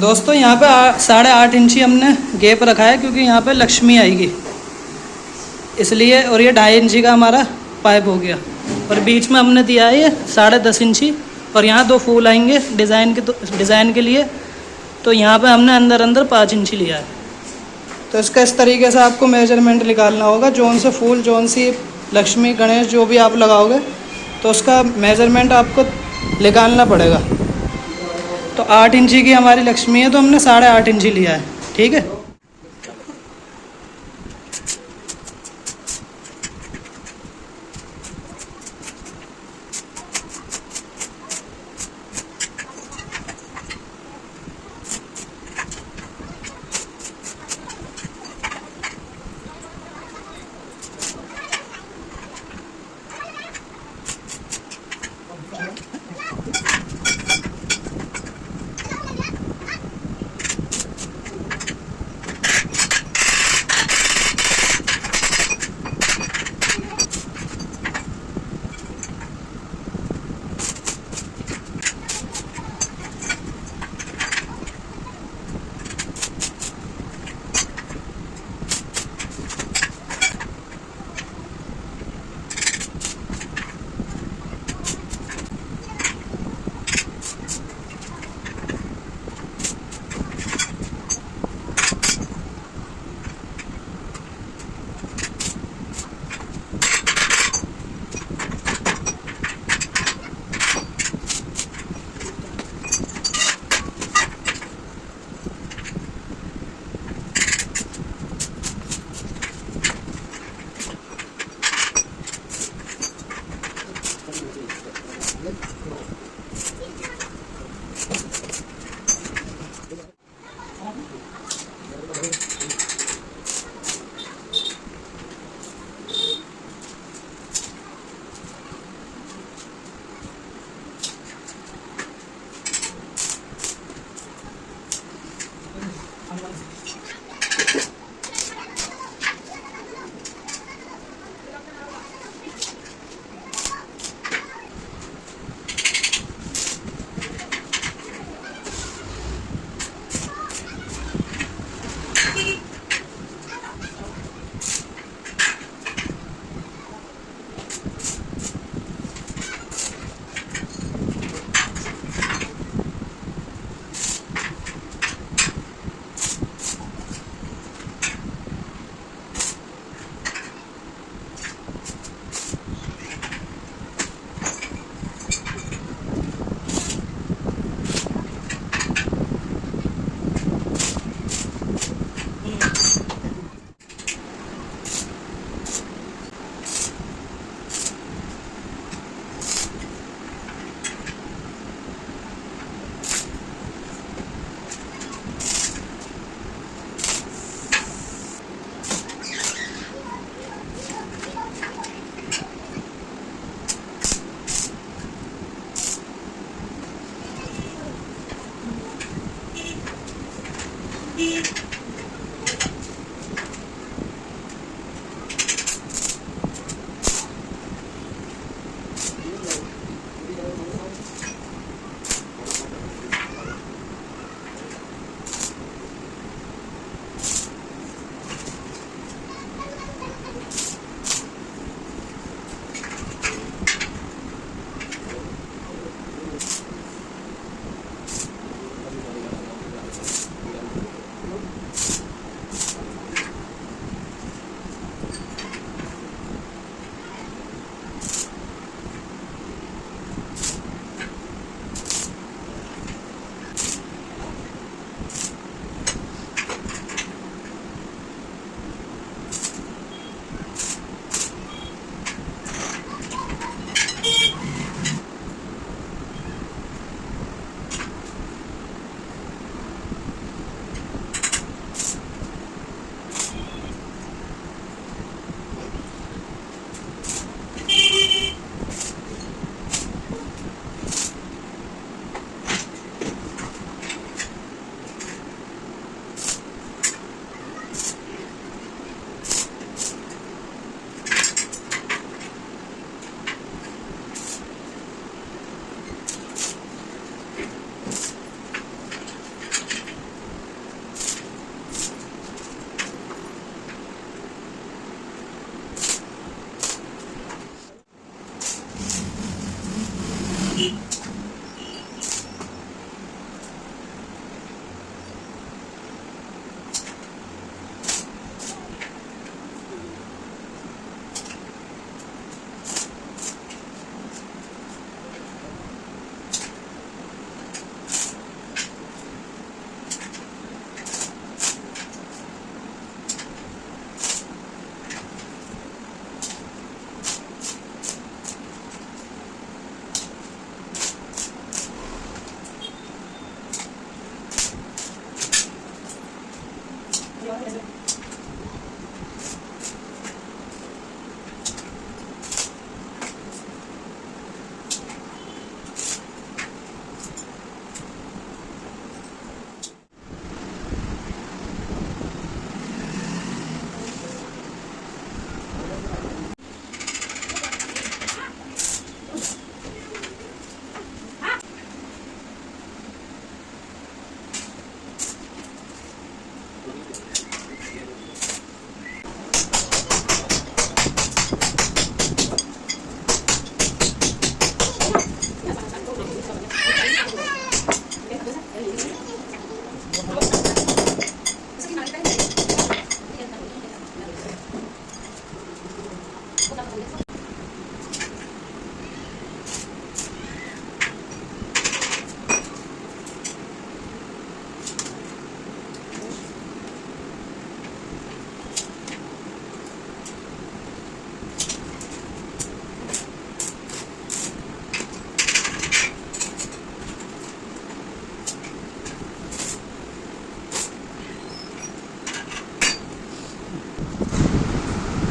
दोस्तों यहाँ पे 8.5 इंची हमने गैप रखा है क्योंकि यहाँ पे लक्ष्मी आएगी इसलिए। और ये 2.5 इंची का हमारा पाइप हो गया और बीच में हमने दिया है ये 10.5 इंची। और यहाँ 2 फूल आएंगे डिज़ाइन के लिए, तो यहाँ पे हमने अंदर 5 इंची लिया है। तो इसका इस तरीके से आपको मेजरमेंट निकालना होगा, जौन से फूल, जौन सी लक्ष्मी गणेश जो भी आप लगाओगे तो उसका मेजरमेंट आपको निकालना पड़ेगा। तो 8 इंची की हमारी लक्ष्मी है तो हमने 8.5 इंची लिया है, ठीक है।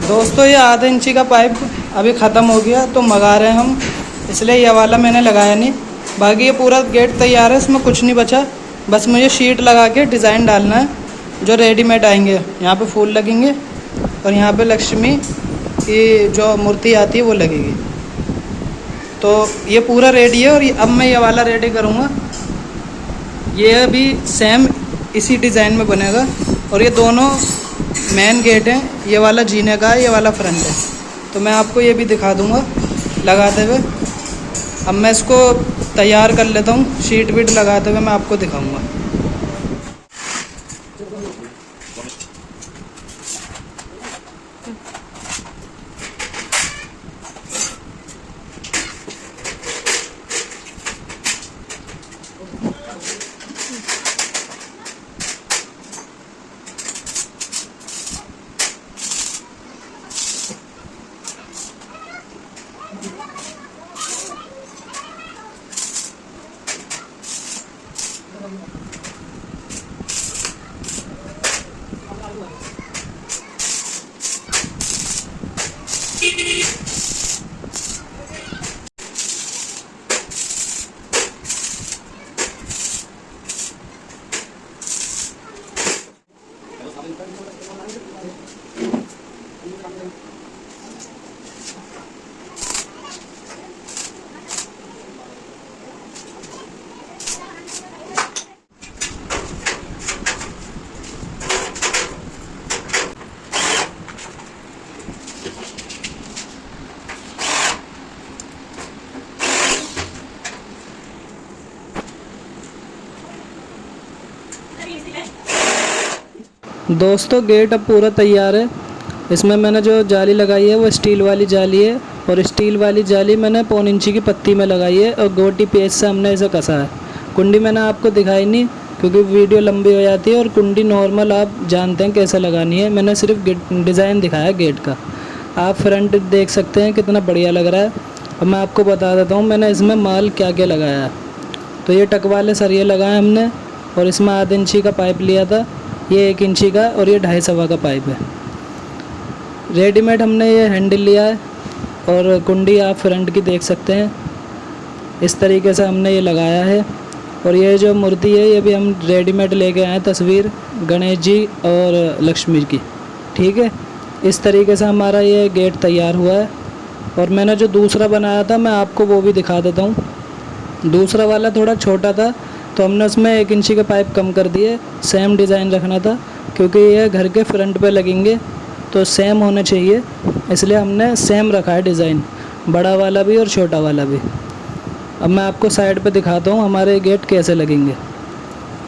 दोस्तों ये आधा इंची का पाइप अभी ख़त्म हो गया तो मंगा रहे हैं हम, इसलिए ये वाला मैंने लगाया नहीं। बाकी ये पूरा गेट तैयार है, इसमें कुछ नहीं बचा, बस मुझे शीट लगा के डिज़ाइन डालना है जो रेडीमेड आएंगे। यहाँ पे फूल लगेंगे और यहाँ पे लक्ष्मी की जो मूर्ति आती है वो लगेगी। तो ये पूरा रेडी है और अब मैं ये वाला रेडी करूँगा। ये अभी सेम इसी डिज़ाइन में बनेगा और ये दोनों मेन गेट हैं, ये वाला जीने का है, ये वाला फ्रंट है। तो मैं आपको ये भी दिखा दूँगा लगाते हुए। अब मैं इसको तैयार कर लेता हूँ, शीट वीट लगाते हुए मैं आपको दिखाऊँगा। दोस्तों गेट अब पूरा तैयार है। इसमें मैंने जो जाली लगाई है वो स्टील वाली जाली है और स्टील वाली जाली मैंने 1.25 इंची की पत्ती में लगाई है और गोटी पेच से हमने इसे कसा है। कुंडी मैंने आपको दिखाई नहीं क्योंकि वीडियो लंबी हो जाती है और कुंडी नॉर्मल आप जानते हैं कैसे लगानी है। मैंने सिर्फ डिज़ाइन दिखाया गेट का। आप फ्रंट देख सकते हैं कितना बढ़िया लग रहा है। और मैं आपको बता देता हूँ मैंने इसमें माल क्या क्या लगाया है। तो ये टक वाले सरिये लगाए हमने और इसमें आधा इंची का पाइप लिया था, ये 1 इंची का और ये 2.5 का पाइप है। रेडीमेड हमने ये हैंडल लिया है और कुंडी आप फ्रंट की देख सकते हैं। इस तरीके से हमने ये लगाया है। और ये जो मूर्ति है ये भी हम रेडीमेड लेके आए हैं, तस्वीर गणेश जी और लक्ष्मी की। ठीक है, इस तरीके से हमारा ये गेट तैयार हुआ है। और मैंने जो दूसरा बनाया था मैं आपको वो भी दिखा देता हूँ। दूसरा वाला थोड़ा छोटा था तो हमने उसमें 1 इंची के पाइप कम कर दिए। सेम डिज़ाइन रखना था क्योंकि ये घर के फ्रंट पे लगेंगे तो सेम होने चाहिए, इसलिए हमने सेम रखा है डिज़ाइन, बड़ा वाला भी और छोटा वाला भी। अब मैं आपको साइड पे दिखाता हूँ हमारे गेट कैसे लगेंगे।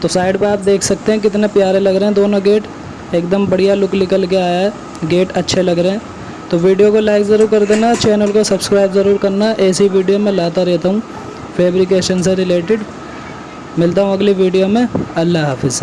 तो साइड पे आप देख सकते हैं कितने प्यारे लग रहे हैं दोनों गेट, एकदम बढ़िया लुक निकल के आया है, गेट अच्छे लग रहे हैं। तो वीडियो को लाइक ज़रूर कर देना, चैनल को सब्सक्राइब ज़रूर करना, ऐसी वीडियो मैं लाता रहता हूँ फैब्रिकेशन से रिलेटेड। मिलता हूँ अगली वीडियो में। अल्लाह हाफिज़।